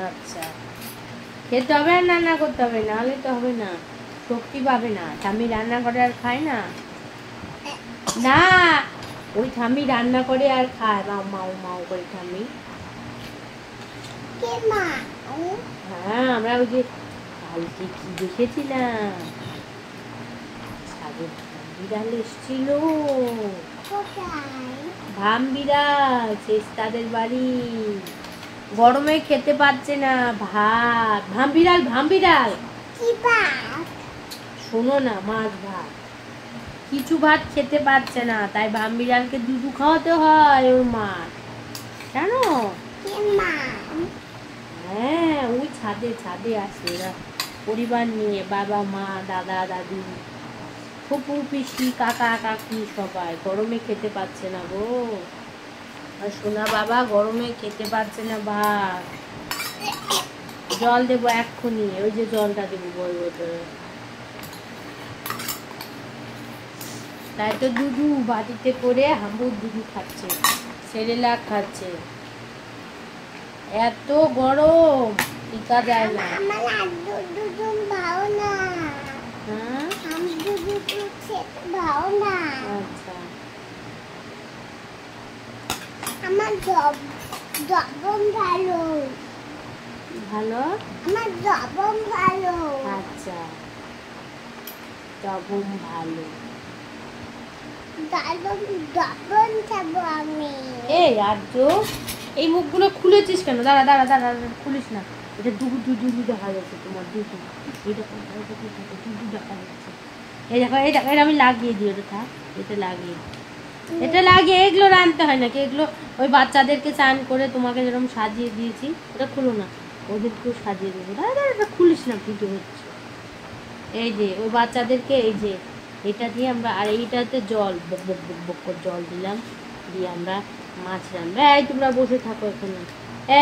আচ্ছা, খেতে হবে আর রান্না করতে হবে, নাহলে তো হবে না, শক্তি পাবে না। ঠাম্মি রান্না করে আর খায় না, না ওই ঠাম্মি রান্না করে আর খায়, মাও মাও মাও করে ঠাম্মি। হ্যাঁ, আমরা ওই যে কালকে কি দেখেছিলাম, বিড়াল এসছিল, ভাম বিড়াল, তাদের বাড়ি, গরমে খেতে পাচ্ছে না ভাত। ভাম বিড়াল, ভাম বিড়াল, শোনো না, মাছ ভাত, কিছু ভাত খেতে পারছে না, তাই ভাম বিড়ালকে দুধু খাওয়াতে হয় ওর মাছ, জানো? হ্যাঁ, ওই ছাদে ছাদে আসে ওরা পরিবার নিয়ে, বাবা মা দাদা দাদু ফুপু পিসি কাকা কাকি সবাই। গরমে খেতে পাচ্ছে না গো, আর সোনা বাবা গরমে খেতে পারছে না ভাত। জল দেবো এক্ষুনি, ওই যে জলটা দেবো বই বোতলে। তাই তো দুধু বাটিতে করে হাম্বুর দুধু খাচ্ছে, সেরেলাক খাচ্ছে, এত গরম টিকা যায় না। আচ্ছা, আমার জবম ভালো ভালো, আমার জবম ভালো। আচ্ছা, জবম ভালো, জবম খাবো আমি। এই আর্য, এই মুখগুলো খুলেছিস কেন? দাঁড়া দাঁড়া দাঁড়া, খুলিস না, এটা দুধু দুধু দেখা যাচ্ছে তোমার, দুধু এইটা দুধু দেখা যাচ্ছে। এই দেখো, এই দেখো, এটা আমি লাগিয়ে দিই, ওটা থাক, এটা লাগিয়ে, এটা লাগিয়ে, এগুলো রাঁধতে হয় নাকি? এগুলো ওই বাচ্চাদেরকে চান করে তোমাকে যেরকম সাজিয়ে দিয়েছি, ওটা খুলো না, ওদেরকেও সাজিয়ে দেবো। দাঁড়া দাঁড়া, এটা খুলিস না, ভিডিও হচ্ছে। এই যে ওই বাচ্চাদেরকে, এই যে এটা দিয়ে আমরা, আর এইটাতে জল বক বক বক বক করে জল দিলাম, দিয়ে আমরা মাছ রান্না। এই তোমরা বসে থাকো এখানে,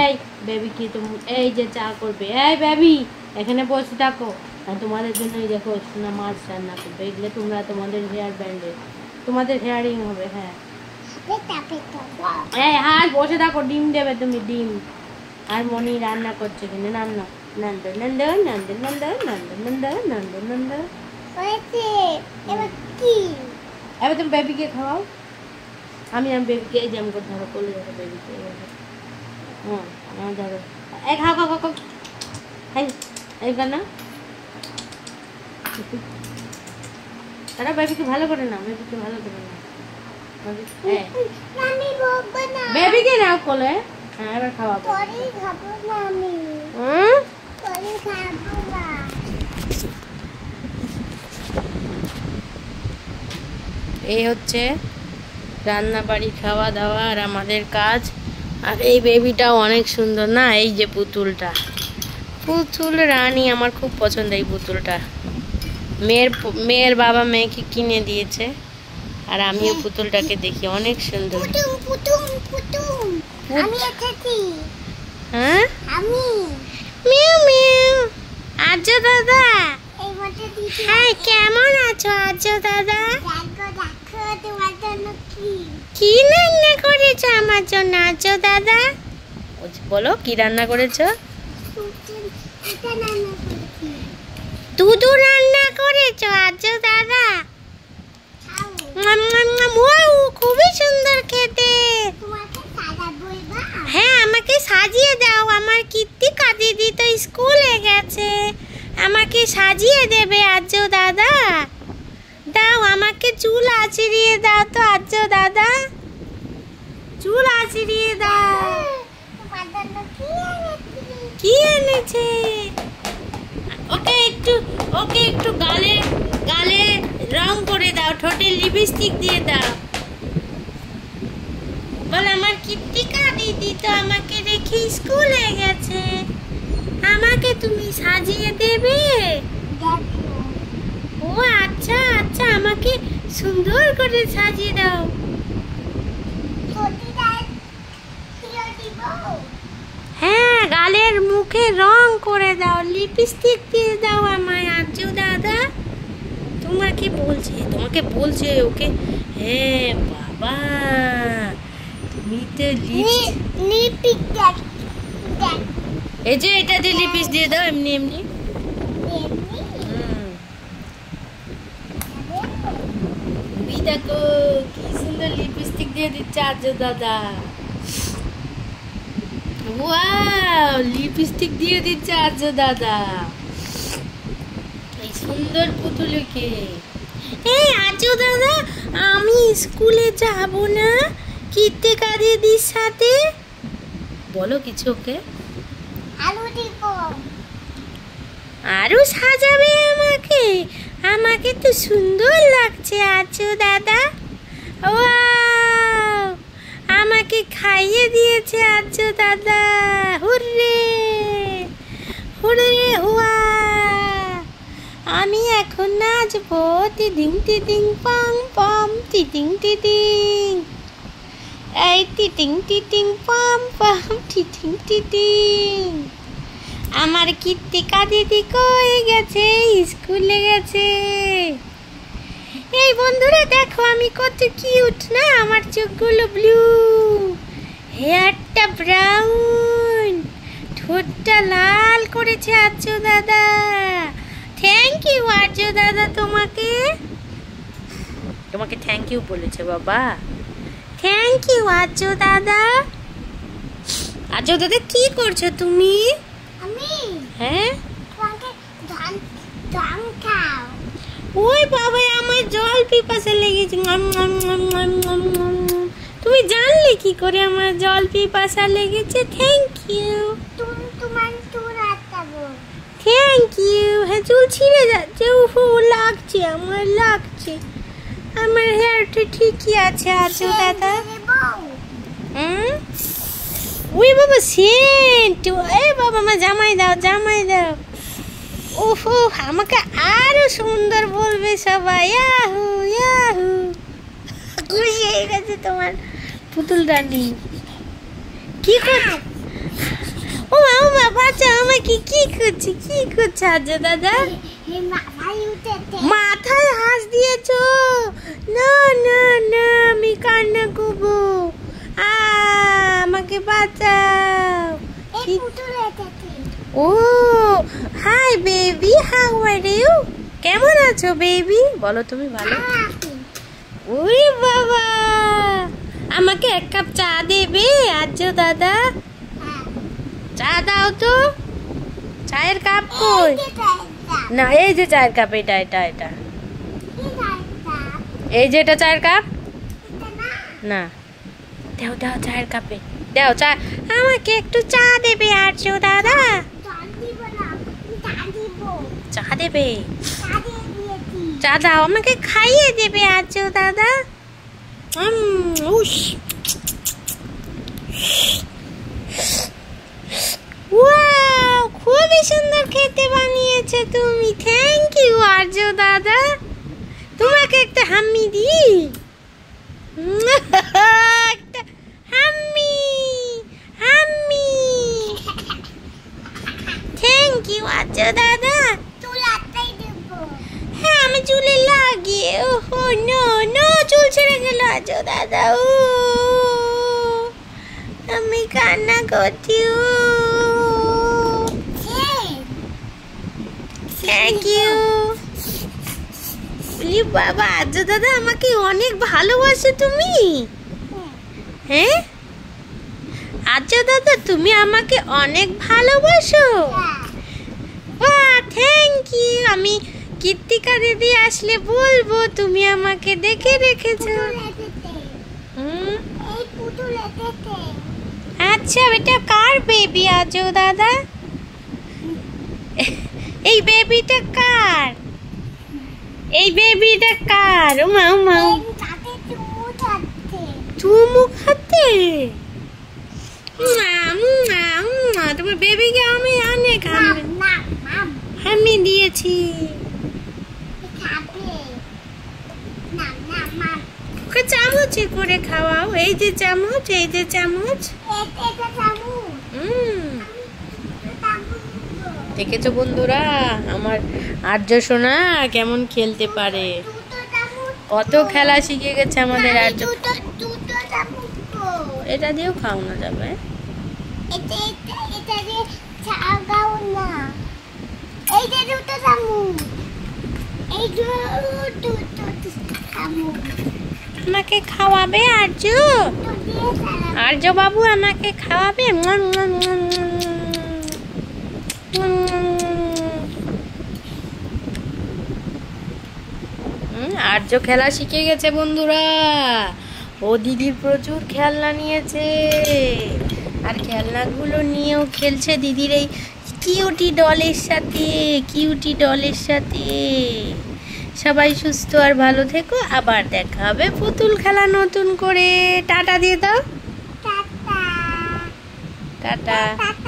এই বেবি কি তুমি এই যে চা করবে, এই বেবি এখানে বসে থাকো, আর তোমাদের জন্য এই দেখো সোনা মাছ রান্না করবে। এগুলো তোমরা তোমাদের হেয়ার ব্যান্ডে, তোমাদের হেয়ারিং হবে। হ্যাঁ, এই হাত বসে থাকো, ডিম দেবে তুমি, ডিম। আর মনি রান্না করছে কিনা, রান্না নন্দ নন্দ নন্দ নন্দ নন্দ নন্দ নন্দ নন্দ। এবার তুমি বেবিকে খাওয়াও, আমি বেবিকে এই যেমন করে ধরো, কোলে ধরো বেবিকে, হ্যাঁ ধরো, এই খাও খাও খাও, এইবার না, তারা বেবিকে ভালো করে না, বেবিকে ভালো করে না, বেবিকে নাও কোলে। হ্যাঁ, এবার খাওয়াবো। এই হচ্ছে রান্না বাড়ি, খাওয়া দাওয়া আর আমাদের কাজ। আর এই বেবিটাও অনেক সুন্দর না, এই যে পুতুলটা, পুতুল রানী, আমার খুব পছন্দ এই পুতুলটা। মেয়ের বাবা মেয়েকে কিনে দিয়েছে, আর আমিও পুতুলটাকে দেখি, অনেক সুন্দর। হ্যাঁ, মিউ মিউ। আর্য দাদা, হ্যাঁ কেমন আছো আর্য দাদা? কি রান্না করেছো আমার জন্য আর্য দাদা? বলো কি রান্না করেছো? দুধু রান্না করেছো আর্য দাদা? খুবই সুন্দর খেতে। হ্যাঁ, আমাকে সাজিয়ে দাও, আমার কীর্তিকা দিদি তো স্কুলে গেছে, আমাকে সাজিয়ে দেবে আর্য দাদা? দাও, আমাকে চুল আঁচড়িয়ে দাও তো আর্য দাদা, চুল আঁচড়িয়ে দাও। কি এনেছে? ওকে একটু গালে গালে রং করে দাও, ঠোঁটে লিপস্টিক দিয়ে দাও। বল, আমার কীর্তিকা দিদি তো আমাকে রেখে স্কুলে গেছে, আমাকে তুমি সাজিয়ে দেবে? ও আচ্ছা আচ্ছা, আমাকে সুন্দর করে সাজিয়ে দাও। হ্যাঁ, গালের মুখে রং করে দাও, লিপস্টিক দিয়ে দাও আমায় আর্য দাদা। তোমাকে বলছে ওকে। হ্যাঁ বাবা, তুমি তো লিপস্টিক দেখ দেখ এই যে এটা দিয়ে লিপস্টিক দিয়ে দাও এমনি এমনি দেখো কি সুন্দর লিপস্টিক দিয়ে দিচ্ছে আর্য দাদা ওয়াও লিপস্টিক দিয়ে দিচ্ছে আর্য দাদা এই সুন্দর পুতুলকে এই আর্য দাদা আমি স্কুলে যাব না কৃত্তিকা দিদির সাথে বলো কিছু ওকে আলু দিব আরো সাজাবে আমাকে আমাকে তো সুন্দর লাগছে আছো দাদা ওয়াও আমাকে খাইয়ে দিয়েছে আছো দাদা হুররে হুররে হুয়া আমি এখন নাচবো টিডিং টিডিং পং পম টিডিং টিডিং এই টিডিং টিডিং পম পম টিডিং টিডিং আমার কৃত্তিকা দিদি কই গেছে স্কুলে গেছে এই বন্ধুরা দেখো আমি কত কিউট না আমার চোখগুলো ব্লু হেয়ারটা ব্রাউন ঠোঁটটা লাল করেছে আর্য দাদা থ্যাংক ইউ আর্য দাদা তোমাকে তোমাকে থ্যাংক ইউ বলেছে বাবা থ্যাংক ইউ আর্য দাদা আর্য দাদা কি করছো তুমি আমি হ্যাঁ তোমাকে ধান খাও ওই বাবা আমার জল পিপাসা লেগেছে তুমি জানলে কি করে আমার জল পিপাসা লেগেছে থ্যাংক ইউ তোমার চুল আটকাবো থ্যাংক ইউ হ্যাঁ চুল ছিঁড়ে যাচ্ছে উফু লাগছে আমার লাগছে আমার হেয়ারটা ঠিকই আছে আছো দাদা ওই বাবা সেন্ট এই বাবা আমার জামাই দাও উফ আমাকে আরো সুন্দর বলবে সবাই ইয়াহু ইয়াহু খুশি হয়ে গেছে তোমার পুতুল রানী কি করছে ও মা বাচ্চা আমাকে কি করছে আজ দাদা মাথায় হাস দিয়েছো না না না আমি কান্না করবো আমাকে বাঁচাও ও hi baby how are you কেমন আছো বেবি বলো তুমি ভালো ওই বাবা আমাকে এক কাপ চা দেবে আর্য দাদা চা দাও তো চায়ের কাপ কই না এই যে চায়ের কাপ এটা এই যে এটা চায়ের কাপ না দাও চায়ের কাপে দাও চা আমাকে একটু চা দেবে আর্য দাদা চা দেবে চা দাও আমাকে খাইয়ে দেবে আর্য দাদা ওয়াও খুবই সুন্দর খেতে বানিয়েছো তুমি থ্যাংক ইউ আর্য দাদা তোমাকে একটা হাম্মি দিই একটা হাম্মি থ্যাংক ইউ আর্য দাদা হ্যাঁ আমি চুলে লাগিয়ে ওহো নো চুল ছেড়ে গেল আর্য দাদা ও আমি কান্না করছি থ্যাংক ইউ বাবা আর্য দাদা আমাকে অনেক ভালোবাসো তুমি হ্যাঁ আর্য দাদা তুমি আমাকে অনেক ভালোবাসো থ্যাংক ইউ আমি কৃত্তিকা দিদি আসলে বলবো তুমি আমাকে দেখে রেখেছো আচ্ছা এটা কার বেবি আর্য দাদা এই বেবিটা কার মা চুমু খাতে তোমার বেবিকে আমি অনেক আমি দিয়েছি চামচে করে খাওয়াও এই যে চামচ দেখেছো বন্ধুরা আমার আর্য সোনা কেমন খেলতে পারে কত খেলা শিখে গেছে আমাদের আর্য এটা দিয়েও খাওয়ানো যাবে। এটা দিয়ে চাগাও না। এই যে দুটো চামচ, এই দুটো চামচ আমাকে খাওয়াবে আর্য? আর্য বাবু আমাকে খাওয়াবে? আর্য খেলা শিখে গেছে বন্ধুরা। ও দিদির প্রচুর খেলনা নিয়েছে, আর খেলনাগুলো নিয়েও খেলছে দিদির এই কিউটি ডলের সাথে। কিউটি ডলের সাথে। সবাই সুস্থ আর ভালো থেকো, আবার দেখা হবে পুতুল খেলা নতুন করে। টাটা দিয়ে দাও। Tata tata.